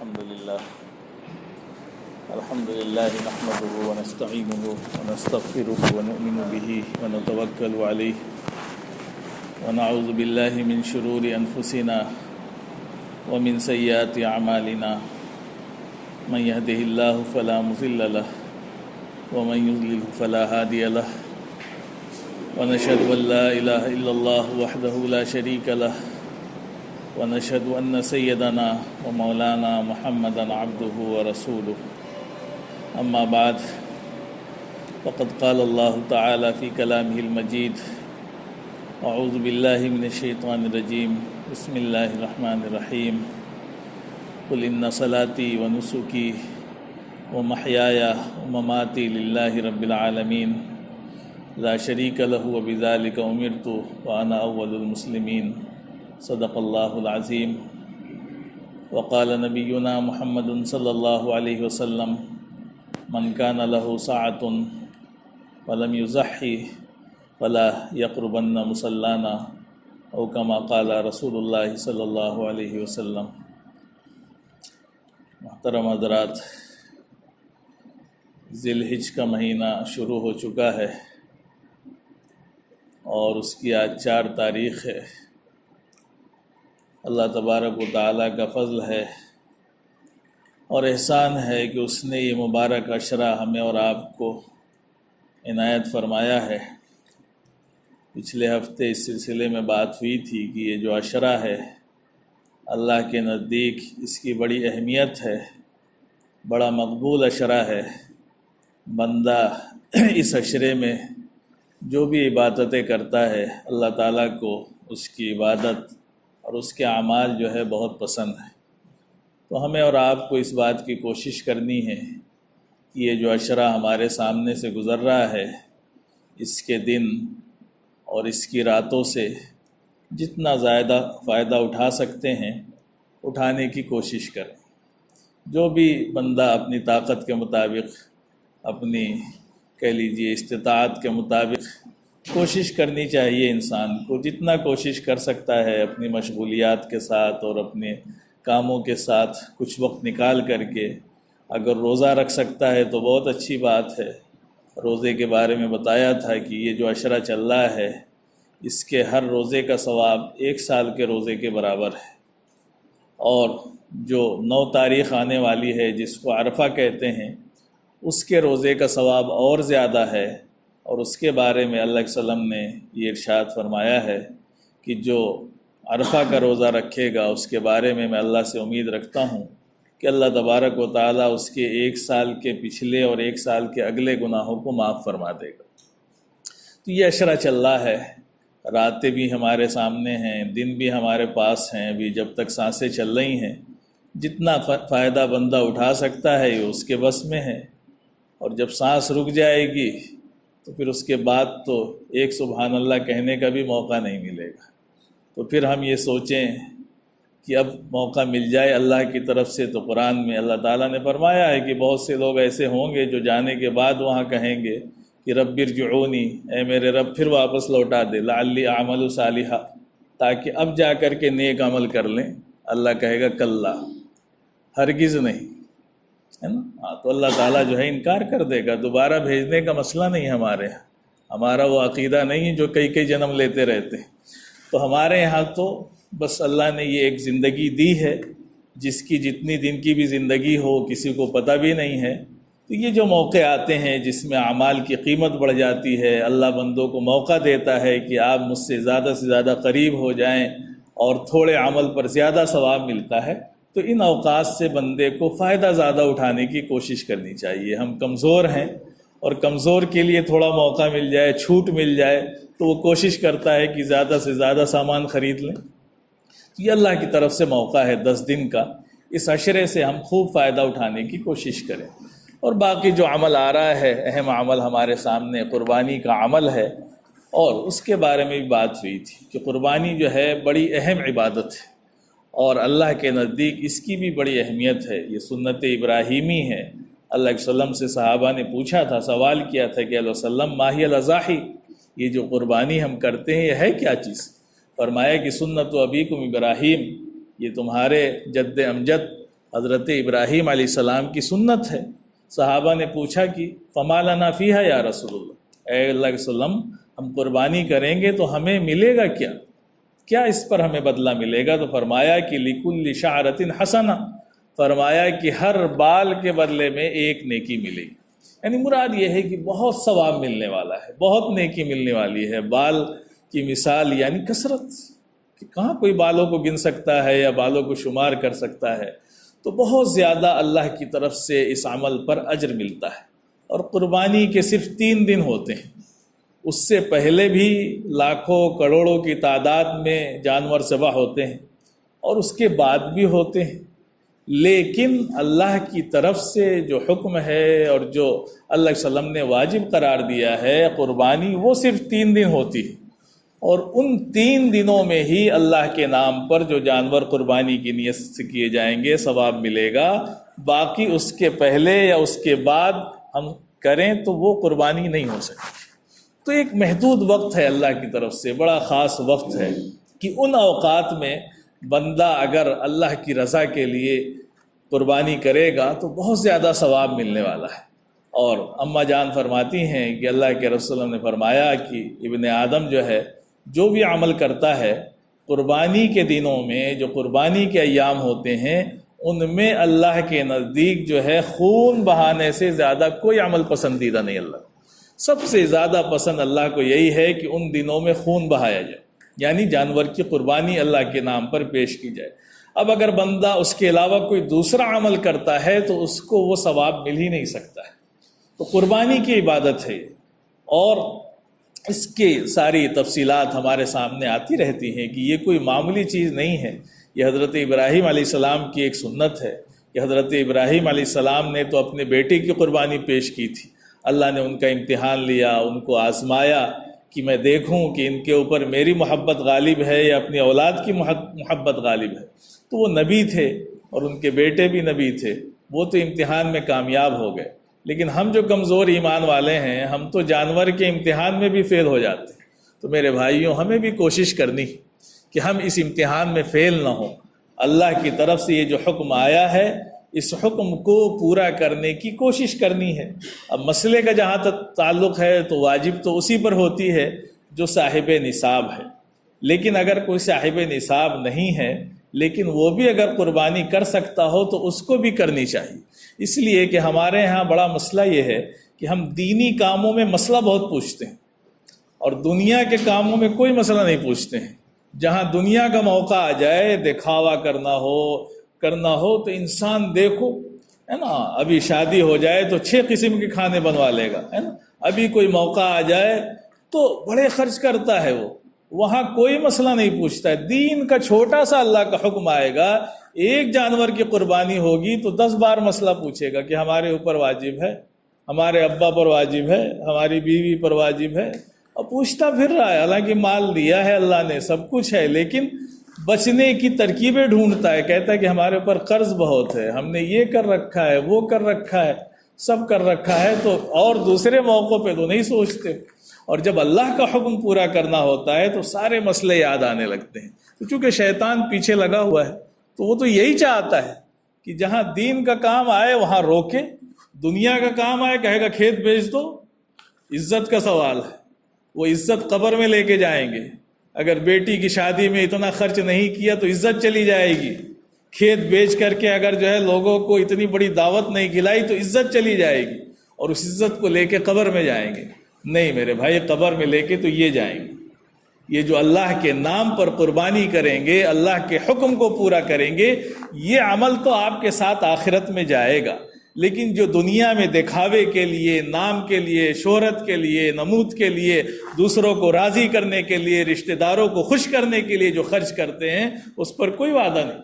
الحمد لله نحمده ونستعينه ونستغفره ونؤمن به ونتوكل عليه ونعوذ بالله من شرور أنفسنا ومن سيئات أعمالنا من يهده الله فلا مضل له ومن يضلل فلا هادي له ونشهد أن لا إله إلا الله وحده لا شريك له ونشهد أن سيدنا ومولانا محمدا عبده ورسوله أما بعد فقد قال الله تعالى في كلامه المجيد أعوذ بالله من الشيطان الرجيم بسم الله الرحمن الرحيم قل إن صلاتي ونسكي ومحياي ومماتي لله رب العالمين لا شريك له وبذلك أمرت وأنا أول المسلمين صدق الله العظيم وقال نبينا محمد صلى الله عليه وسلم من كان له ساعة ولم يزحي فلا يقربن مصلانا او كما قال رسول الله صلی اللہ علیہ وسلم۔ محترم حضرات، ذی الحجہ کا مہینہ شروع ہو چکا ہے اور اس کی آج 4 تاریخ ہے۔ اللہ تبارک و تعالیٰ کا فضل ہے اور احسان ہے کہ اس نے یہ مبارک عشرہ ہمیں اور آپ کو عنایت فرمایا ہے۔ پچھلے ہفتے اس سلسلے میں بات ہوئی تھی کہ یہ جو عشرہ ہے اللہ کے نزدیک اس کی بڑی اہمیت ہے، بڑا مقبول عشرہ ہے۔ بندہ اس عشرے میں جو بھی عبادتیں کرتا ہے اللہ تعالیٰ کو اس کی عبادت اور اس کے اعمال جو ہے بہت پسند ہے۔ تو ہمیں اور آپ کو اس بات کی کوشش کرنی ہے کہ یہ جو عشرہ ہمارے سامنے سے گزر رہا ہے اس کے دن اور اس کی راتوں سے جتنا زیادہ فائدہ اٹھا سکتے ہیں اٹھانے کی کوشش کریں۔ جو بھی بندہ اپنی طاقت کے مطابق، اپنی کہہ لیجیے استطاعت کے مطابق کوشش کرنی چاہیے، انسان کو جتنا کوشش کر سکتا ہے اپنی مشغولیات کے ساتھ اور اپنے کاموں کے ساتھ کچھ وقت نکال کر کے اگر روزہ رکھ سکتا ہے تو بہت اچھی بات ہے۔ روزے کے بارے میں بتایا تھا کہ یہ جو عشرہ چل رہا ہے اس کے ہر روزے کا ثواب 1 سال کے روزے کے برابر ہے، اور جو 9 تاریخ آنے والی ہے جس کو عرفہ کہتے ہیں اس کے روزے کا ثواب اور زیادہ ہے۔ اور اس کے بارے میں اللہ کے وسلم نے یہ ارشاد فرمایا ہے کہ جو عرفہ کا روزہ رکھے گا اس کے بارے میں اللہ سے امید رکھتا ہوں کہ اللہ تبارک و تعالیٰ اس کے 1 سال کے پچھلے اور 1 سال کے اگلے گناہوں کو معاف فرما دے گا۔ تو یہ عشرہ چل رہا ہے، راتیں بھی ہمارے سامنے ہیں، دن بھی ہمارے پاس ہیں، ابھی جب تک سانسیں چل رہی ہیں جتنا فائدہ بندہ اٹھا سکتا ہے یہ اس کے بس میں ہے، اور جب سانس رک جائے گی تو پھر اس کے بعد تو ایک سبحان اللہ کہنے کا بھی موقع نہیں ملے گا۔ تو پھر ہم یہ سوچیں کہ اب موقع مل جائے اللہ کی طرف سے، تو قرآن میں اللہ تعالیٰ نے فرمایا ہے کہ بہت سے لوگ ایسے ہوں گے جو جانے کے بعد وہاں کہیں گے کہ رب ارجعونی، اے میرے رب پھر واپس لوٹا دے، لعلی اعمل صالحا، تاکہ اب جا کر کے نیک عمل کر لیں۔ اللہ کہے گا کلا، ہرگز نہیں، ہے نا۔ تو اللہ تعالیٰ جو ہے انکار کر دے گا، دوبارہ بھیجنے کا مسئلہ نہیں ہمارے یہاں، ہمارا وہ عقیدہ نہیں ہے جو کئی جنم لیتے رہتے۔ تو ہمارے یہاں تو بس اللہ نے یہ ایک زندگی دی ہے جس کی جتنی دن کی بھی زندگی ہو کسی کو پتہ بھی نہیں ہے۔ تو یہ جو موقع آتے ہیں جس میں اعمال کی قیمت بڑھ جاتی ہے، اللہ بندوں کو موقع دیتا ہے کہ آپ مجھ سے زیادہ قریب ہو جائیں اور تھوڑے عمل پر زیادہ ثواب ملتا ہے، تو ان اوقات سے بندے کو فائدہ زیادہ اٹھانے کی کوشش کرنی چاہیے۔ ہم کمزور ہیں اور کمزور کے لیے تھوڑا موقع مل جائے، چھوٹ مل جائے تو وہ کوشش کرتا ہے کہ زیادہ سے زیادہ سامان خرید لیں۔ یہ اللہ کی طرف سے موقع ہے 10 دن کا، اس عشرے سے ہم خوب فائدہ اٹھانے کی کوشش کریں۔ اور باقی جو عمل آ رہا ہے، اہم عمل ہمارے سامنے قربانی کا عمل ہے، اور اس کے بارے میں بھی بات ہوئی تھی کہ قربانی جو ہے بڑی اہم عبادت ہے اور اللہ کے نزدیک اس کی بھی بڑی اہمیت ہے۔ یہ سنت ابراہیمی ہے۔ اللہ کے وسلم سے صحابہ نے پوچھا تھا، سوال کیا تھا کہ علیہ وسلم ماہی الاضاحی، یہ جو قربانی ہم کرتے ہیں یہ ہے کیا چیز؟ فرمایا کہ سنت ابیکم ابراہیم، یہ تمہارے جد امجد حضرت ابراہیم علیہ السلام کی سنت ہے۔ صحابہ نے پوچھا کہ فما لنا فیہا یا رسول اللہ، اے اللہ کے وسلم ہم قربانی کریں گے تو ہمیں ملے گا کیا؟ کیا اس پر ہمیں بدلہ ملے گا؟ تو فرمایا کہ لکل شعرۃ حسنہ، فرمایا کہ ہر بال کے بدلے میں ایک نیکی ملے گی۔ یعنی مراد یہ ہے کہ بہت ثواب ملنے والا ہے، بہت نیکی ملنے والی ہے۔ بال کی مثال یعنی کثرت، کہ کہاں کوئی بالوں کو گن سکتا ہے یا بالوں کو شمار کر سکتا ہے، تو بہت زیادہ اللہ کی طرف سے اس عمل پر اجر ملتا ہے۔ اور قربانی کے صرف 3 دن ہوتے ہیں، اس سے پہلے بھی لاکھوں کروڑوں کی تعداد میں جانور ذبح ہوتے ہیں اور اس کے بعد بھی ہوتے ہیں، لیکن اللہ کی طرف سے جو حکم ہے اور جو اللہ علیہ وسلم نے واجب قرار دیا ہے قربانی، وہ صرف 3 دن ہوتی ہے۔ اور ان 3 دنوں میں ہی اللہ کے نام پر جو جانور قربانی کی نیت سے کیے جائیں گے ثواب ملے گا، باقی اس کے پہلے یا اس کے بعد ہم کریں تو وہ قربانی نہیں ہو سکتی۔ تو ایک محدود وقت ہے اللہ کی طرف سے، بڑا خاص وقت ہے کہ ان اوقات میں بندہ اگر اللہ کی رضا کے لیے قربانی کرے گا تو بہت زیادہ ثواب ملنے والا ہے۔ اور اماں جان فرماتی ہیں کہ اللہ کے رسول نے فرمایا کہ ابن آدم جو ہے جو بھی عمل کرتا ہے قربانی کے دنوں میں، جو قربانی کے ایام ہوتے ہیں، ان میں اللہ کے نزدیک جو ہے خون بہانے سے زیادہ کوئی عمل پسندیدہ نہیں۔ اللہ سب سے زیادہ پسند اللہ کو یہی ہے کہ ان دنوں میں خون بہایا جائے، یعنی جانور کی قربانی اللہ کے نام پر پیش کی جائے۔ اب اگر بندہ اس کے علاوہ کوئی دوسرا عمل کرتا ہے تو اس کو وہ ثواب مل ہی نہیں سکتا ہے۔ تو قربانی کی عبادت ہے، اور اس کی ساری تفصیلات ہمارے سامنے آتی رہتی ہیں کہ یہ کوئی معمولی چیز نہیں ہے۔ یہ حضرت ابراہیم علیہ السلام کی ایک سنت ہے کہ حضرت ابراہیم علیہ السلام نے تو اپنے بیٹے کی قربانی پیش کی تھی، اللہ نے ان کا امتحان لیا، ان کو آزمایا کہ میں دیکھوں کہ ان کے اوپر میری محبت غالب ہے یا اپنی اولاد کی محبت غالب ہے۔ تو وہ نبی تھے اور ان کے بیٹے بھی نبی تھے، وہ تو امتحان میں کامیاب ہو گئے، لیکن ہم جو کمزور ایمان والے ہیں ہم تو جانور کے امتحان میں بھی فیل ہو جاتے ہیں۔ تو میرے بھائیوں، ہمیں بھی کوشش کرنی کہ ہم اس امتحان میں فیل نہ ہوں۔ اللہ کی طرف سے یہ جو حکم آیا ہے اس حکم کو پورا کرنے کی کوشش کرنی ہے۔ اب مسئلے کا جہاں تک تعلق ہے تو واجب تو اسی پر ہوتی ہے جو صاحب نصاب ہے، لیکن اگر کوئی صاحب نصاب نہیں ہے لیکن وہ بھی اگر قربانی کر سکتا ہو تو اس کو بھی کرنی چاہیے۔ اس لیے کہ ہمارے ہاں بڑا مسئلہ یہ ہے کہ ہم دینی کاموں میں مسئلہ بہت پوچھتے ہیں اور دنیا کے کاموں میں کوئی مسئلہ نہیں پوچھتے ہیں۔ جہاں دنیا کا موقع آ جائے، دکھاوا کرنا ہو تو انسان دیکھو، ہے نا، ابھی شادی ہو جائے تو 6 قسم کے کھانے بنوا لے گا، ہے نا، ابھی کوئی موقع آ جائے تو بڑے خرچ کرتا ہے وہ، وہاں کوئی مسئلہ نہیں پوچھتا ہے۔ دین کا چھوٹا سا اللہ کا حکم آئے گا، ایک جانور کی قربانی ہوگی تو 10 بار مسئلہ پوچھے گا کہ ہمارے اوپر واجب ہے، ہمارے ابا پر واجب ہے، ہماری بیوی پر واجب ہے، اور پوچھتا پھر رہا ہے۔ حالانکہ مال دیا ہے اللہ نے، سب کچھ ہے، لیکن بچنے کی ترکیبیں ڈھونڈتا ہے، کہتا ہے کہ ہمارے اوپر قرض بہت ہے، ہم نے یہ کر رکھا ہے، وہ کر رکھا ہے، سب کر رکھا ہے، تو اور دوسرے موقعوں پہ تو نہیں سوچتے۔ اور جب اللہ کا حکم پورا کرنا ہوتا ہے تو سارے مسئلے یاد آنے لگتے ہیں۔ تو چونکہ شیطان پیچھے لگا ہوا ہے تو وہ تو یہی چاہتا ہے کہ جہاں دین کا کام آئے وہاں روکے، دنیا کا کام آئے کہے گا کھیت بیچ دو، عزت کا سوال ہے، وہ عزت قبر میں لے کے جائیں گے۔ اگر بیٹی کی شادی میں اتنا خرچ نہیں کیا تو عزت چلی جائے گی، کھیت بیچ کر کے اگر جو ہے لوگوں کو اتنی بڑی دعوت نہیں کھلائی تو عزت چلی جائے گی، اور اس عزت کو لے کے قبر میں جائیں گے۔ نہیں میرے بھائی، قبر میں لے کے تو یہ جائیں گے، یہ جو اللہ کے نام پر قربانی کریں گے، اللہ کے حکم کو پورا کریں گے، یہ عمل تو آپ کے ساتھ آخرت میں جائے گا۔ لیکن جو دنیا میں دکھاوے کے لیے، نام کے لیے، شہرت کے لیے، نمود کے لیے، دوسروں کو راضی کرنے کے لیے، رشتہ داروں کو خوش کرنے کے لیے جو خرچ کرتے ہیں اس پر کوئی وعدہ نہیں،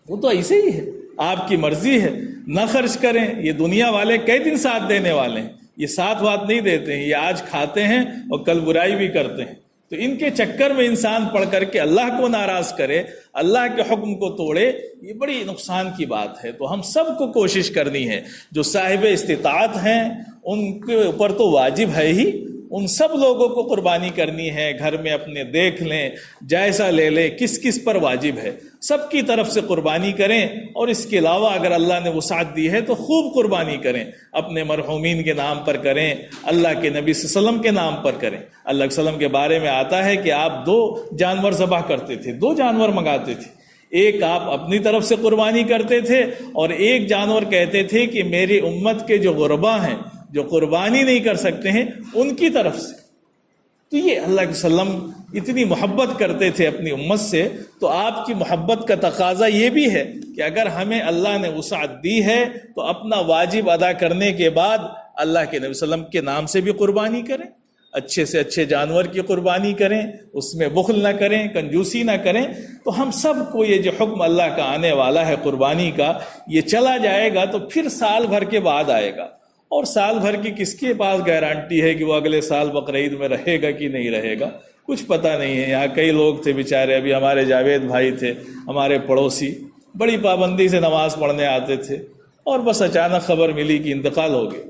وہ تو ایسے ہی ہے، آپ کی مرضی ہے، نہ خرچ کریں۔ یہ دنیا والے کئی دن ساتھ دینے والے ہیں، یہ ساتھ بات نہیں دیتے ہیں، یہ آج کھاتے ہیں اور کل برائی بھی کرتے ہیں۔ تو ان کے چکر میں انسان پڑھ کر کے اللہ کو ناراض کرے، اللہ کے حکم کو توڑے، یہ بڑی نقصان کی بات ہے۔ تو ہم سب کو کوشش کرنی ہے، جو صاحب استطاعت ہیں ان کے اوپر تو واجب ہے ہی، ان سب لوگوں کو قربانی کرنی ہے. گھر میں اپنے دیکھ لیں, جائزہ لے لیں کس کس پر واجب ہے, سب کی طرف سے قربانی کریں. اور اس کے علاوہ اگر اللہ نے وسعت دی ہے تو خوب قربانی کریں, اپنے مرحومین کے نام پر کریں, اللہ کے نبی صلی اللہ علیہ وسلم کے نام پر کریں. اللہ علیہ وسلم کے بارے میں آتا ہے کہ آپ 2 جانور ذبح کرتے تھے, 2 جانور منگاتے تھے. ایک آپ اپنی طرف سے قربانی کرتے تھے اور ایک جانور کہتے تھے کہ میری امت کے جو غربا ہیں, جو قربانی نہیں کر سکتے ہیں, ان کی طرف سے. تو یہ اللہ کے وسلم اتنی محبت کرتے تھے اپنی امت سے, تو آپ کی محبت کا تقاضا یہ بھی ہے کہ اگر ہمیں اللہ نے وسعت دی ہے تو اپنا واجب ادا کرنے کے بعد اللہ کے نبی صلی اللہ علیہ وسلم کے نام سے بھی قربانی کریں, اچھے سے اچھے جانور کی قربانی کریں, اس میں بخل نہ کریں, کنجوسی نہ کریں. تو ہم سب کو یہ جو حکم اللہ کا آنے والا ہے قربانی کا, یہ چلا جائے گا تو پھر سال بھر کے بعد آئے گا. اور سال بھر کی کس کے پاس گارنٹی ہے کہ وہ اگلے سال بقرعید میں رہے گا کہ نہیں رہے گا, کچھ پتہ نہیں ہے. یہاں کئی لوگ تھے بیچارے, ابھی ہمارے جاوید بھائی تھے, ہمارے پڑوسی, بڑی پابندی سے نماز پڑھنے آتے تھے, اور بس اچانک خبر ملی کہ انتقال ہو گیا.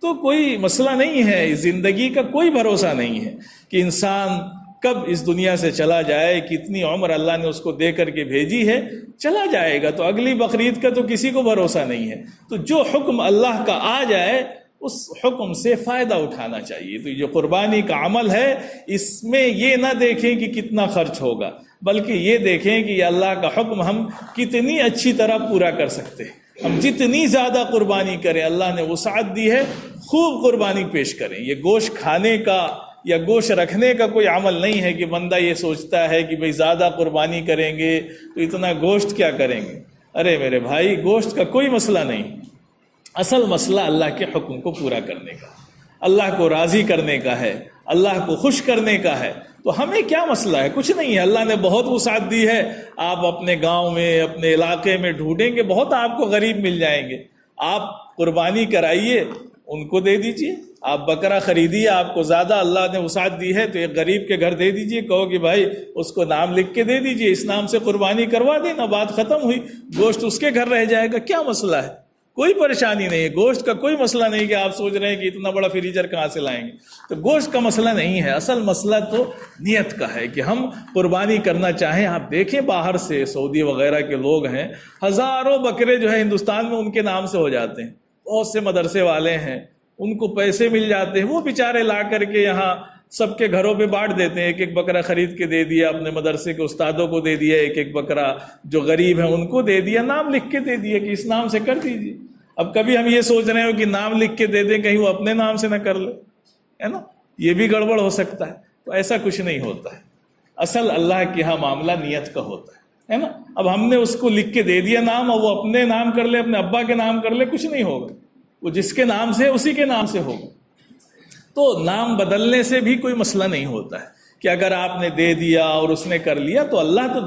تو کوئی مسئلہ نہیں ہے, زندگی کا کوئی بھروسہ نہیں ہے کہ انسان کب اس دنیا سے چلا جائے, کتنی عمر اللہ نے اس کو دے کر کے بھیجی ہے, چلا جائے گا. تو اگلی بقرعید کا تو کسی کو بھروسہ نہیں ہے. تو جو حکم اللہ کا آ جائے اس حکم سے فائدہ اٹھانا چاہیے. تو جو قربانی کا عمل ہے اس میں یہ نہ دیکھیں کہ کتنا خرچ ہوگا, بلکہ یہ دیکھیں کہ یہ اللہ کا حکم ہم کتنی اچھی طرح پورا کر سکتے ہیں. ہم جتنی زیادہ قربانی کریں, اللہ نے وسعت دی ہے, خوب قربانی پیش کریں. یہ گوشت کھانے کا یا گوشت رکھنے کا کوئی عمل نہیں ہے کہ بندہ یہ سوچتا ہے کہ بھئی زیادہ قربانی کریں گے تو اتنا گوشت کیا کریں گے. ارے میرے بھائی, گوشت کا کوئی مسئلہ نہیں. اصل مسئلہ اللہ کے حکم کو پورا کرنے کا, اللہ کو راضی کرنے کا ہے, اللہ کو خوش کرنے کا ہے. تو ہمیں کیا مسئلہ ہے؟ کچھ نہیں ہے. اللہ نے بہت وسعت دی ہے. آپ اپنے گاؤں میں, اپنے علاقے میں ڈھونڈیں گے, بہت آپ کو غریب مل جائیں گے. آپ قربانی کرائیے, ان کو دے دیجئے. آپ بکرا خریدیے, آپ کو زیادہ اللہ نے وسعت دی ہے تو ایک غریب کے گھر دے دیجئے, کہو کہ بھائی اس کو نام لکھ کے دے دیجئے, اس نام سے قربانی کروا دینا, بات ختم ہوئی. گوشت اس کے گھر رہ جائے گا. کیا مسئلہ ہے؟ کوئی پریشانی نہیں ہے. گوشت کا کوئی مسئلہ نہیں کہ آپ سوچ رہے ہیں کہ اتنا بڑا فریزر کہاں سے لائیں گے. تو گوشت کا مسئلہ نہیں ہے. اصل مسئلہ تو نیت کا ہے کہ ہم قربانی کرنا چاہیں. آپ دیکھیں باہر سے سعودی وغیرہ کے لوگ ہیں, ہزاروں بکرے جو ہے ہندوستان میں ان کے نام سے ہو جاتے ہیں. بہت سے مدرسے والے ہیں, ان کو پیسے مل جاتے ہیں, وہ بیچارے لا کر کے یہاں سب کے گھروں پہ بانٹ دیتے ہیں. ایک ایک بکرا خرید کے دے دیا, اپنے مدرسے کے استادوں کو دے دیا, ایک ایک بکرا جو غریب ہیں ان کو دے دیا, نام لکھ کے دے دیا کہ اس نام سے کر دیجیے. اب کبھی ہم یہ سوچ رہے ہو کہ نام لکھ کے دے دیں, کہیں وہ اپنے نام سے نہ کر لے, ہے نا, یہ بھی گڑبڑ ہو سکتا ہے. تو ایسا کچھ نہیں ہوتا ہے. اصل اللہ کے ہاں معاملہ نیت کا ہوتا ہے نا. اب ہم نے اس کو لکھ کے دے دیا نام, اور وہ اپنے نام کر لے, اپنے ابا کے نام کر لے, کچھ نہیں ہوگا. وہ جس کے نام سے اسی کے نام سے ہوگا. تو نام بدلنے سے بھی کوئی مسئلہ نہیں ہوتا ہے کہ اگر آپ نے دے دیا اور اس نے کر لیا. تو اللہ تو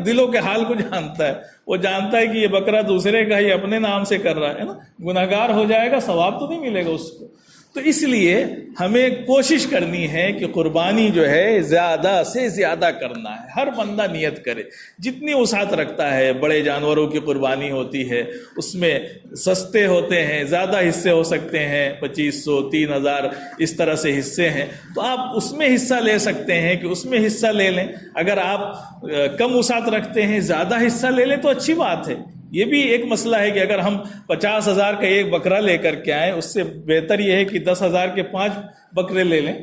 دلوں کے حال کو جانتا ہے. وہ جانتا ہے کہ یہ بکرا دوسرے کا ہی اپنے نام سے کر رہا ہے نا, گناہگار ہو جائے گا, ثواب تو نہیں ملے گا اس کو. تو اس لیے ہمیں کوشش کرنی ہے کہ قربانی جو ہے زیادہ سے زیادہ کرنا ہے. ہر بندہ نیت کرے جتنی وسعت رکھتا ہے. بڑے جانوروں کی قربانی ہوتی ہے, اس میں سستے ہوتے ہیں, زیادہ حصے ہو سکتے ہیں, 2500 3000 اس طرح سے حصے ہیں. تو آپ اس میں حصہ لے سکتے ہیں کہ اس میں حصہ لے لیں. اگر آپ کم وسعت رکھتے ہیں, زیادہ حصہ لے لیں تو اچھی بات ہے. یہ بھی ایک مسئلہ ہے کہ اگر ہم 50,000 کا ایک بکرا لے کر کے آئیں, اس سے بہتر یہ ہے کہ 10,000 کے 5 بکرے لے لیں.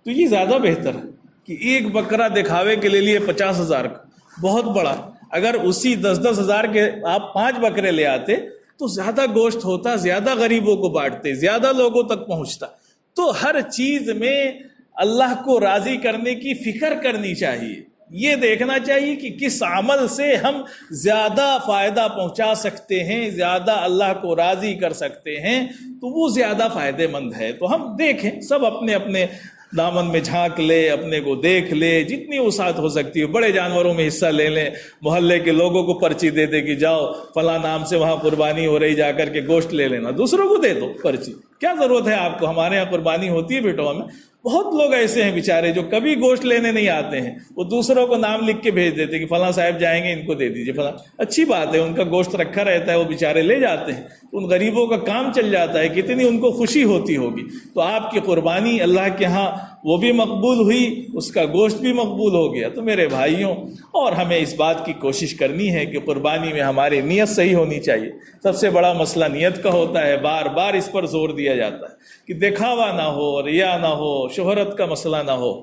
تو یہ زیادہ بہتر ہے کہ ایک بکرا دکھاوے کے لے لیے 50,000 کا, بہت بڑا. اگر اسی 10,000 کے آپ 5 بکرے لے آتے تو زیادہ گوشت ہوتا, زیادہ غریبوں کو بانٹتے, زیادہ لوگوں تک پہنچتا. تو ہر چیز میں اللہ کو راضی کرنے کی فکر کرنی چاہیے. یہ دیکھنا چاہیے کہ کس عمل سے ہم زیادہ فائدہ پہنچا سکتے ہیں, زیادہ اللہ کو راضی کر سکتے ہیں, تو وہ زیادہ فائدہ مند ہے. تو ہم دیکھیں, سب اپنے اپنے دامن میں جھانک لے, اپنے کو دیکھ لے, جتنی وسعت ہو سکتی ہے. بڑے جانوروں میں حصہ لے لیں, محلے کے لوگوں کو پرچی دے دے کہ جاؤ فلاں نام سے وہاں قربانی ہو رہی, جا کر کے گوشت لے لینا. دوسروں کو دے دو پرچی, کیا ضرورت ہے آپ کو. ہمارے یہاں قربانی ہوتی ہے بیٹوا میں, بہت لوگ ایسے ہیں بیچارے جو کبھی گوشت لینے نہیں آتے ہیں، وہ دوسروں کو نام لکھ کے بھیج دیتے کہ فلاں صاحب جائیں گے، ان کو دے دیجئے فلاں۔ اچھی بات ہے، ان کا گوشت رکھا رہتا ہے، وہ بیچارے لے جاتے ہیں، ان غریبوں کا کام چل جاتا ہے، کتنی ان کو خوشی ہوتی ہوگی۔ تو آپ کی قربانی اللہ کے ہاں وہ بھی مقبول ہوئی، اس کا گوشت بھی مقبول ہو گیا۔ تو میرے بھائیوں، اور ہمیں اس بات کی کوشش کرنی ہے کہ قربانی میں ہماری نیت صحیح ہونی چاہیے۔ سب سے بڑا مسئلہ نیت کا ہوتا ہے، بار بار اس پر زور دیا جاتا ہے کہ دکھاوا نہ ہو، ریا نہ ہو، شہرت کا مسئلہ نہ ہو۔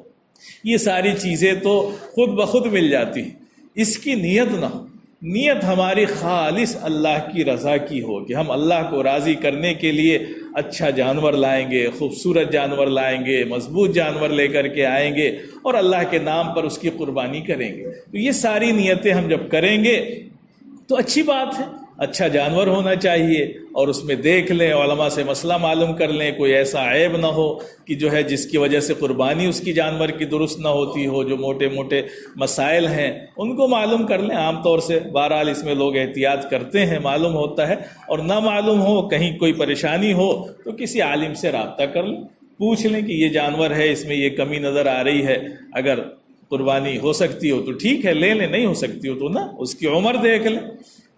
یہ ساری چیزیں تو خود بخود مل جاتی ہیں، اس کی نیت نہ ہو۔ نیت ہماری خالص اللہ کی رضا کی ہو کہ ہم اللہ کو راضی کرنے کے لیے اچھا جانور لائیں گے، خوبصورت جانور لائیں گے، مضبوط جانور لے کر کے آئیں گے اور اللہ کے نام پر اس کی قربانی کریں گے۔ تو یہ ساری نیتیں ہم جب کریں گے تو اچھی بات ہے، اچھا جانور ہونا چاہیے، اور اس میں دیکھ لیں، علماء سے مسئلہ معلوم کر لیں، کوئی ایسا عیب نہ ہو کہ جو ہے جس کی وجہ سے قربانی اس کی جانور کی درست نہ ہوتی ہو۔ جو موٹے موٹے مسائل ہیں ان کو معلوم کر لیں، عام طور سے بہرحال اس میں لوگ احتیاط کرتے ہیں، معلوم ہوتا ہے، اور نہ معلوم ہو، کہیں کوئی پریشانی ہو تو کسی عالم سے رابطہ کر لیں، پوچھ لیں کہ یہ جانور ہے، اس میں یہ کمی نظر آ رہی ہے، اگر قربانی ہو سکتی ہو تو ٹھیک ہے لے لیں، نہیں ہو سکتی ہو تو نہ۔ اس کی عمر دیکھ لیں،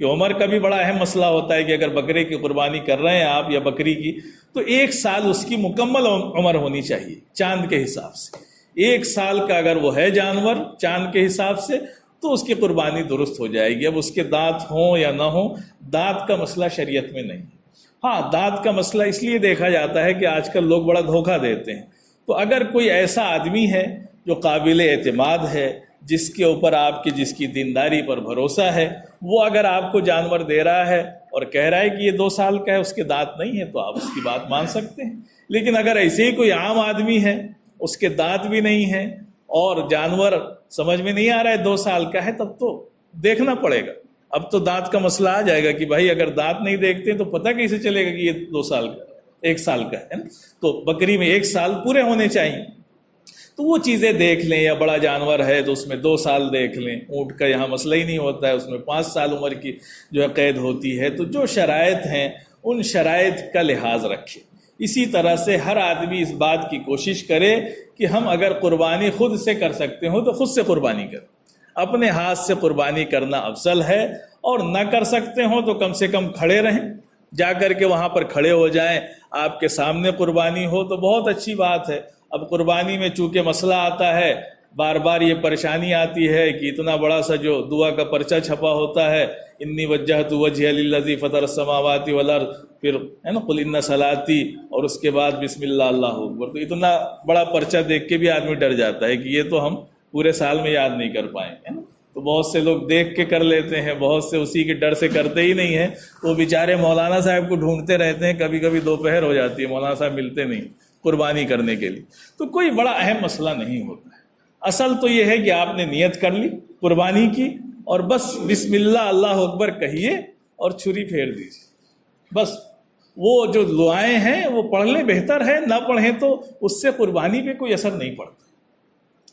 کہ عمر کا بھی بڑا اہم مسئلہ ہوتا ہے کہ اگر بکرے کی قربانی کر رہے ہیں آپ یا بکری کی، تو 1 سال اس کی مکمل عمر ہونی چاہیے چاند کے حساب سے۔ 1 سال کا اگر وہ ہے جانور چاند کے حساب سے تو اس کی قربانی درست ہو جائے گی۔ اب اس کے دانت ہوں یا نہ ہوں، دانت کا مسئلہ شریعت میں نہیں۔ ہاں، دانت کا مسئلہ اس لیے دیکھا جاتا ہے کہ آج کل لوگ بڑا دھوکہ دیتے ہیں۔ تو اگر کوئی ایسا آدمی ہے جو قابل اعتماد ہے، جس کے اوپر آپ کی جس کی دینداری پر بھروسہ ہے، وہ اگر آپ کو جانور دے رہا ہے اور کہہ رہا ہے کہ یہ 2 سال کا ہے، اس کے دانت نہیں ہے، تو آپ اس کی بات مان سکتے ہیں۔ لیکن اگر ایسے ہی کوئی عام آدمی ہے، اس کے دانت بھی نہیں ہیں اور جانور سمجھ میں نہیں آ رہا ہے 2 سال کا ہے، تب تو دیکھنا پڑے گا۔ اب تو دانت کا مسئلہ آ جائے گا کہ بھائی اگر دانت نہیں دیکھتے تو پتہ کیسے چلے گا کہ یہ 2 سال کا ہے، 1 سال کا ہے نا؟ تو بکری میں 1 سال پورے ہونے چاہیے۔ تو وہ چیزیں دیکھ لیں، یا بڑا جانور ہے تو اس میں 2 سال دیکھ لیں۔ اونٹ کا یہاں مسئلہ ہی نہیں ہوتا ہے، اس میں 5 سال عمر کی جو ہے قید ہوتی ہے۔ تو جو شرائط ہیں ان شرائط کا لحاظ رکھیں۔ اسی طرح سے ہر آدمی اس بات کی کوشش کرے کہ ہم اگر قربانی خود سے کر سکتے ہوں تو خود سے قربانی کریں، اپنے ہاتھ سے قربانی کرنا افضل ہے، اور نہ کر سکتے ہوں تو کم سے کم کھڑے رہیں، جا کر کے وہاں پر کھڑے ہو جائیں، آپ کے سامنے قربانی ہو تو بہت اچھی بات ہے۔ اب قربانی میں چونکہ مسئلہ آتا ہے، بار بار یہ پریشانی آتی ہے کہ اتنا بڑا سا جو دعا کا پرچہ چھپا ہوتا ہے، انی وجہت وجہی للذی فطر السماوات والارض، پھر ہے نا قل ان صلاتی، اور اس کے بعد بسم اللہ اللہ اکبر، تو اتنا بڑا پرچہ دیکھ کے بھی آدمی ڈر جاتا ہے کہ یہ تو ہم پورے سال میں یاد نہیں کر پائیں گے۔ تو بہت سے لوگ دیکھ کے کر لیتے ہیں، بہت سے اسی کے ڈر سے کرتے ہی نہیں ہیں، تو بیچارے مولانا صاحب کو ڈھونڈتے رہتے ہیں، کبھی کبھی دوپہر ہو جاتی ہے، مولانا صاحب ملتے نہیں قربانی کرنے کے لیے۔ تو کوئی بڑا اہم مسئلہ نہیں ہوتا ہے، اصل تو یہ ہے کہ آپ نے نیت کر لی قربانی کی، اور بس بسم اللہ اللہ اکبر کہیے اور چھری پھیر دیجیے، بس۔ وہ جو دعائیں ہیں وہ پڑھ لیں بہتر ہے، نہ پڑھیں تو اس سے قربانی پہ کوئی اثر نہیں پڑتا۔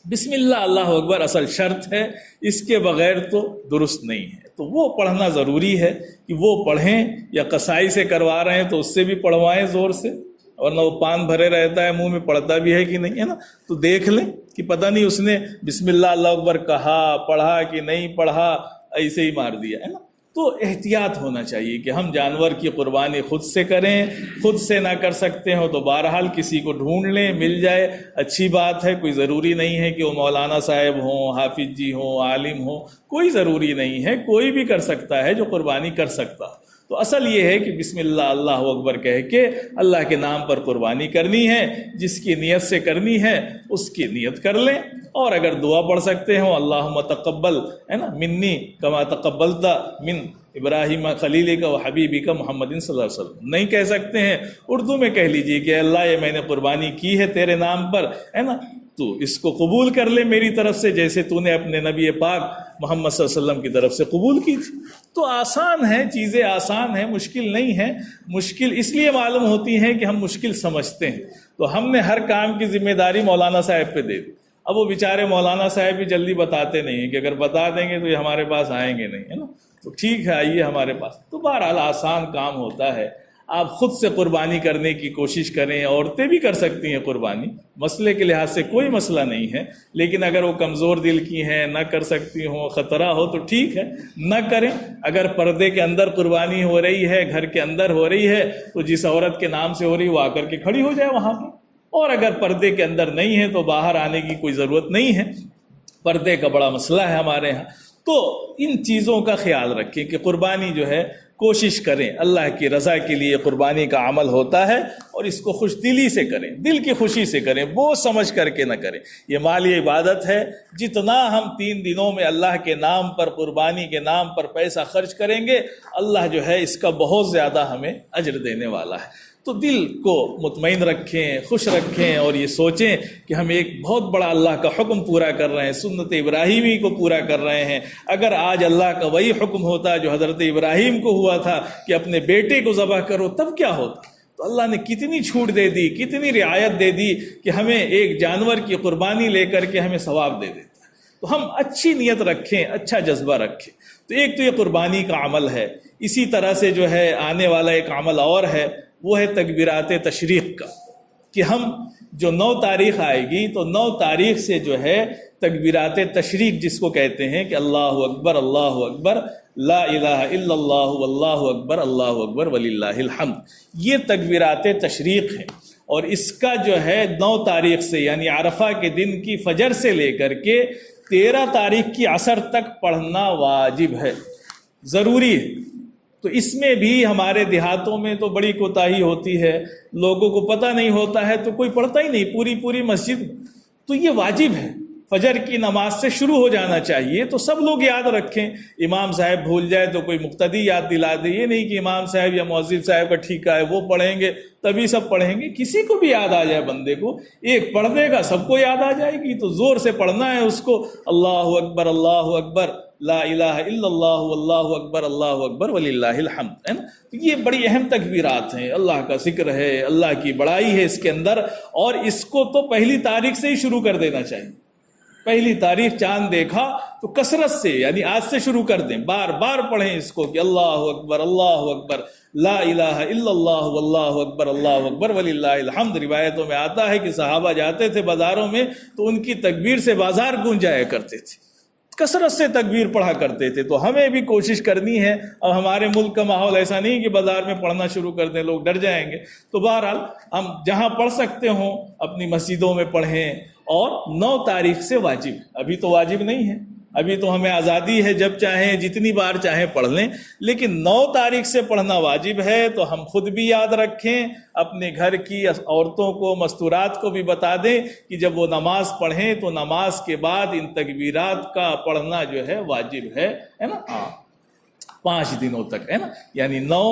بسم اللہ اللہ اکبر اصل شرط ہے، اس کے بغیر تو درست نہیں ہے۔ تو وہ پڑھنا ضروری ہے کہ وہ پڑھیں، یا قصائی سے کروا رہے ہیں تو اس سے بھی پڑھوائیں زور سے، ورنہ وہ پان بھرے رہتا ہے، منہ میں پڑتا بھی ہے کہ نہیں، ہے نا؟ تو دیکھ لیں کہ پتہ نہیں اس نے بسم اللہ اللہ اکبر کہا، پڑھا کہ نہیں پڑھا، ایسے ہی مار دیا ہے نا۔ تو احتیاط ہونا چاہیے کہ ہم جانور کی قربانی خود سے کریں، خود سے نہ کر سکتے ہو تو بہرحال کسی کو ڈھونڈ لیں، مل جائے اچھی بات ہے۔ کوئی ضروری نہیں ہے کہ وہ مولانا صاحب ہوں، حافظ جی ہوں، عالم ہوں، کوئی ضروری نہیں ہے، کوئی بھی کر سکتا ہے جو قربانی کر سکتا۔ تو اصل یہ ہے کہ بسم اللہ اللہ اکبر کہہ کے اللہ کے نام پر قربانی کرنی ہے، جس کی نیت سے کرنی ہے اس کی نیت کر لیں، اور اگر دعا پڑھ سکتے ہوں اللہم تقبل ہے نا منی کما تقبلت من ابراہیم خلیلک و حبیبک محمد صلی اللہ علیہ وسلم، نہیں کہہ سکتے ہیں اردو میں کہہ لیجئے کہ اللہ یہ میں نے قربانی کی ہے تیرے نام پر، ہے نا، تو اس کو قبول کر لے میری طرف سے، جیسے تو نے اپنے نبی پاک محمد صلی اللہ علیہ وسلم کی طرف سے قبول کی تھی۔ تو آسان ہے، چیزیں آسان ہیں، مشکل نہیں ہیں۔ مشکل اس لیے معلوم ہوتی ہیں کہ ہم مشکل سمجھتے ہیں، تو ہم نے ہر کام کی ذمہ داری مولانا صاحب پہ دے دی۔ اب وہ بیچارے مولانا صاحب بھی جلدی بتاتے نہیں ہیں کہ اگر بتا دیں گے تو یہ ہمارے پاس آئیں گے نہیں، ہے نا، تو ٹھیک ہے آئیے ہمارے پاس۔ تو بہرحال آسان کام ہوتا ہے، آپ خود سے قربانی کرنے کی کوشش کریں. عورتیں بھی کر سکتی ہیں قربانی، مسئلے کے لحاظ سے کوئی مسئلہ نہیں ہے، لیکن اگر وہ کمزور دل کی ہیں، نہ کر سکتی ہوں، خطرہ ہو تو ٹھیک ہے نہ کریں. اگر پردے کے اندر قربانی ہو رہی ہے، گھر کے اندر ہو رہی ہے، تو جس عورت کے نام سے ہو رہی ہے وہ آ کر کے کھڑی ہو جائے وہاں پہ. اور اگر پردے کے اندر نہیں ہے تو باہر آنے کی کوئی ضرورت نہیں ہے. پردے کا بڑا مسئلہ ہے ہمارے ہاں. تو ان چیزوں کا خیال رکھیں کہ قربانی جو ہے کوشش کریں، اللہ کی رضا کے لیے قربانی کا عمل ہوتا ہے، اور اس کو خوش دلی سے کریں، دل کی خوشی سے کریں، بوجھ سمجھ کر کے نہ کریں. یہ مالی عبادت ہے. جتنا ہم 3 دنوں میں اللہ کے نام پر، قربانی کے نام پر پیسہ خرچ کریں گے، اللہ جو ہے اس کا بہت زیادہ ہمیں اجر دینے والا ہے. تو دل کو مطمئن رکھیں، خوش رکھیں، اور یہ سوچیں کہ ہم ایک بہت بڑا اللہ کا حکم پورا کر رہے ہیں، سنت ابراہیمی کو پورا کر رہے ہیں. اگر آج اللہ کا وہی حکم ہوتا جو حضرت ابراہیم کو ہوا تھا کہ اپنے بیٹے کو ذبح کرو، تب کیا ہوتا؟ تو اللہ نے کتنی چھوٹ دے دی، کتنی رعایت دے دی کہ ہمیں ایک جانور کی قربانی لے کر کے ہمیں ثواب دے دیتا. تو ہم اچھی نیت رکھیں، اچھا جذبہ رکھیں. تو ایک تو یہ قربانی کا عمل ہے. اسی طرح سے جو ہے آنے والا ایک عمل اور ہے، وہ ہے تکبیرات تشریق کا، کہ ہم جو 9 تاریخ آئے گی تو 9 تاریخ سے جو ہے تکبیرات تشریق جس کو کہتے ہیں کہ اللہ اکبر اللہ اکبر لا الہ الا اللہ واللہ اکبر اللہ اکبر وللہ الحمد، یہ تکبیرات تشریق ہیں. اور اس کا جو ہے 9 تاریخ سے یعنی عرفہ کے دن کی فجر سے لے کر کے 13 تاریخ کی عصر تک پڑھنا واجب ہے، ضروری ہے. تو اس میں بھی ہمارے دیہاتوں میں تو بڑی کوتاہی ہوتی ہے، لوگوں کو پتہ نہیں ہوتا ہے تو کوئی پڑھتا ہی نہیں پوری مسجد. تو یہ واجب ہے، فجر کی نماز سے شروع ہو جانا چاہیے. تو سب لوگ یاد رکھیں. امام صاحب بھول جائے تو کوئی مقتدی یاد دلا دے. یہ نہیں کہ امام صاحب یا مؤذن صاحب کا ٹھیکہ ہے وہ پڑھیں گے تبھی سب پڑھیں گے. کسی کو بھی یاد آ جائے، بندے کو ایک پڑھ دے گا سب کو یاد آ جائے گی. تو زور سے پڑھنا ہے اس کو، اللہ اکبر لا الہ الا اللہ واللہ اکبر وللہ الحمد، ہے نا. یہ بڑی اہم تکبیرات ہیں، اللہ کا ذکر ہے، اللہ کی بڑائی ہے اس کے اندر. اور اس کو تو پہلی تاریخ سے ہی شروع کر دینا چاہیے. پہلی تاریخ چاند دیکھا تو کثرت سے یعنی آج سے شروع کر دیں، بار بار پڑھیں اس کو کہ اللہ اکبر لا الہ الا اللہ واللہ اکبر وللہ الحمد. روایتوں میں آتا ہے کہ صحابہ جاتے تھے بازاروں میں تو ان کی تکبیر سے بازار گونج جایا کرتے تھے، کثرت سے تکبیر پڑھا کرتے تھے. تو ہمیں بھی کوشش کرنی ہے. اب ہمارے ملک کا ماحول ایسا نہیں کہ بازار میں پڑھنا شروع کر دیں، لوگ ڈر جائیں گے. تو بہرحال ہم جہاں پڑھ سکتے ہوں اپنی مسجدوں میں پڑھیں. اور 9 تاریخ سے واجب، ابھی تو واجب نہیں ہے، ابھی تو ہمیں آزادی ہے، جب چاہیں جتنی بار چاہیں پڑھ لیں. لیکن 9 تاریخ سے پڑھنا واجب ہے. تو ہم خود بھی یاد رکھیں، اپنے گھر کی عورتوں کو مستورات کو بھی بتا دیں کہ جب وہ نماز پڑھیں تو نماز کے بعد ان تکبیرات کا پڑھنا جو ہے واجب ہے نا. 5 دنوں تک، ہے نا. یعنی 9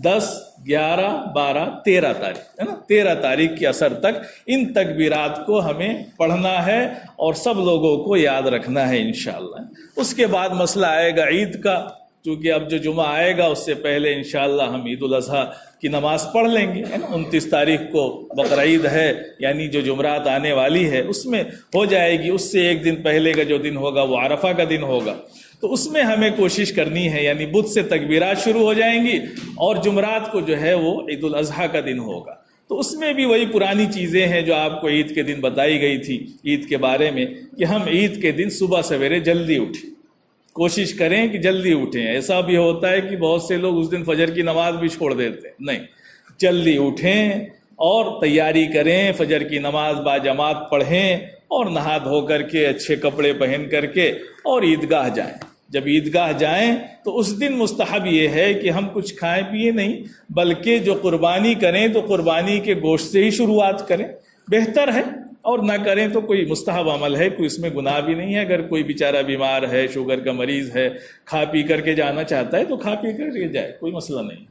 10 11 12 13 تاریخ، ہے نا. 13 تاریخ کی عصر تک ان تکبیرات کو ہمیں پڑھنا ہے اور سب لوگوں کو یاد رکھنا ہے انشاءاللہ. اس کے بعد مسئلہ آئے گا عید کا، چونکہ اب جو جمعہ آئے گا اس سے پہلے انشاءاللہ ہم عید الاضحیٰ کی نماز پڑھ لیں گے، ہے نا. 29 تاریخ کو بقرعید ہے، یعنی جو جمعرات آنے والی ہے اس میں ہو جائے گی. اس سے ایک دن پہلے کا جو دن ہوگا وہ عرفہ کا دن ہوگا. تو اس میں ہمیں کوشش کرنی ہے، یعنی بدھ سے تکبیرات شروع ہو جائیں گی اور جمعرات کو جو ہے وہ عید الاضحیٰ کا دن ہوگا. تو اس میں بھی وہی پرانی چیزیں ہیں جو آپ کو عید کے دن بتائی گئی تھی عید کے بارے میں، کہ ہم عید کے دن صبح سویرے جلدی اٹھیں، کوشش کریں کہ جلدی اٹھیں. ایسا بھی ہوتا ہے کہ بہت سے لوگ اس دن فجر کی نماز بھی چھوڑ دیتے ہیں. نہیں، جلدی اٹھیں اور تیاری کریں، فجر کی نماز باجماعت پڑھیں اور نہا دھو کر کے اچھے کپڑے پہن کر کے اور عیدگاہ جائیں. جب عیدگاہ جائیں تو اس دن مستحب یہ ہے کہ ہم کچھ کھائیں پیئے نہیں، بلکہ جو قربانی کریں تو قربانی کے گوشت سے ہی شروعات کریں، بہتر ہے. اور نہ کریں تو کوئی مستحب عمل ہے، کوئی اس میں گناہ بھی نہیں ہے. اگر کوئی بیچارہ بیمار ہے، شوگر کا مریض ہے، کھا پی کر کے جانا چاہتا ہے تو کھا پی کر کے جائے، کوئی مسئلہ نہیں.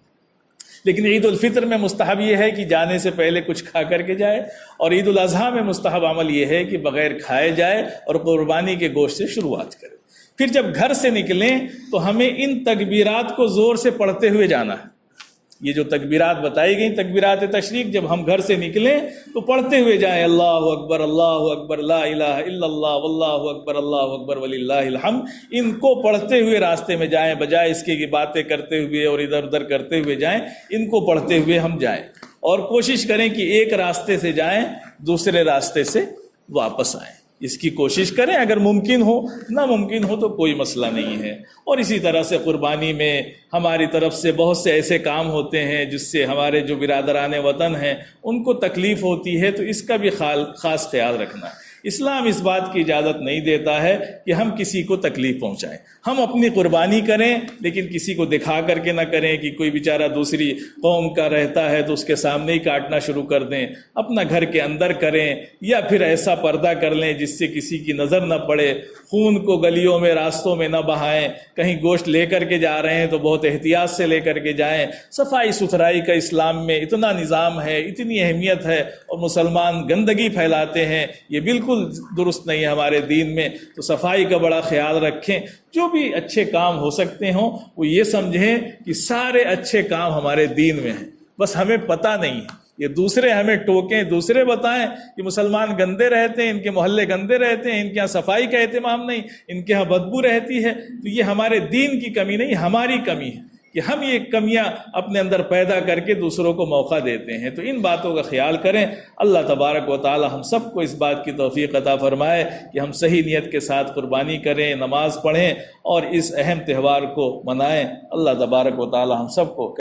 لیکن عید الفطر میں مستحب یہ ہے کہ جانے سے پہلے کچھ کھا کر کے جائے، اور عید الاضحیٰ میں مستحب عمل یہ ہے کہ بغیر کھائے جائے اور قربانی کے گوشت سے شروعات کرے. پھر جب گھر سے نکلیں تو ہمیں ان تکبیرات کو زور سے پڑھتے ہوئے جانا ہے. یہ جو تکبیرات بتائی گئیں تکبیرات تشریق، جب ہم گھر سے نکلیں تو پڑھتے ہوئے جائیں اللہ اکبر لا الہ الا اللہ واللہ اکبر وللہ الحمد. ان کو پڑھتے ہوئے راستے میں جائیں، بجائے اس کی باتیں کرتے ہوئے اور ادھر ادھر کرتے ہوئے جائیں. ان کو پڑھتے ہوئے ہم جائیں اور کوشش کریں کہ ایک راستے سے جائیں دوسرے راستے سے واپس آئیں. اس کی کوشش کریں، اگر ممکن ہو، ناممکن ہو تو کوئی مسئلہ نہیں ہے. اور اسی طرح سے قربانی میں ہماری طرف سے بہت سے ایسے کام ہوتے ہیں جس سے ہمارے جو برادران وطن ہیں ان کو تکلیف ہوتی ہے، تو اس کا بھی خاص خیال رکھنا ہے. اسلام اس بات کی اجازت نہیں دیتا ہے کہ ہم کسی کو تکلیف پہنچائیں. ہم اپنی قربانی کریں لیکن کسی کو دکھا کر کے نہ کریں کہ کوئی بیچارہ دوسری قوم کا رہتا ہے تو اس کے سامنے ہی کاٹنا شروع کر دیں. اپنا گھر کے اندر کریں یا پھر ایسا پردہ کر لیں جس سے کسی کی نظر نہ پڑے. خون کو گلیوں میں راستوں میں نہ بہائیں. کہیں گوشت لے کر کے جا رہے ہیں تو بہت احتیاط سے لے کر کے جائیں. صفائی ستھرائی کا اسلام میں اتنا نظام ہے، اتنی اہمیت ہے، اور مسلمان گندگی پھیلاتے ہیں، یہ بالکل درست نہیں ہے ہمارے دین میں. تو صفائی کا بڑا خیال رکھیں. جو بھی اچھے کام ہو سکتے ہوں وہ یہ سمجھیں کہ سارے اچھے کام ہمارے دین میں ہیں، بس ہمیں پتہ نہیں ہے. یہ دوسرے ہمیں ٹوکیں، دوسرے بتائیں کہ مسلمان گندے رہتے ہیں، ان کے محلے گندے رہتے ہیں، ان کے ہاں صفائی کا اہتمام نہیں، ان کے ہاں بدبو رہتی ہے. تو یہ ہمارے دین کی کمی نہیں، ہماری کمی ہے کہ ہم یہ کمیاں اپنے اندر پیدا کر کے دوسروں کو موقع دیتے ہیں. تو ان باتوں کا خیال کریں. اللہ تبارک و تعالی ہم سب کو اس بات کی توفیق عطا فرمائے کہ ہم صحیح نیت کے ساتھ قربانی کریں، نماز پڑھیں اور اس اہم تہوار کو منائیں. اللہ تبارک و تعالی ہم سب کو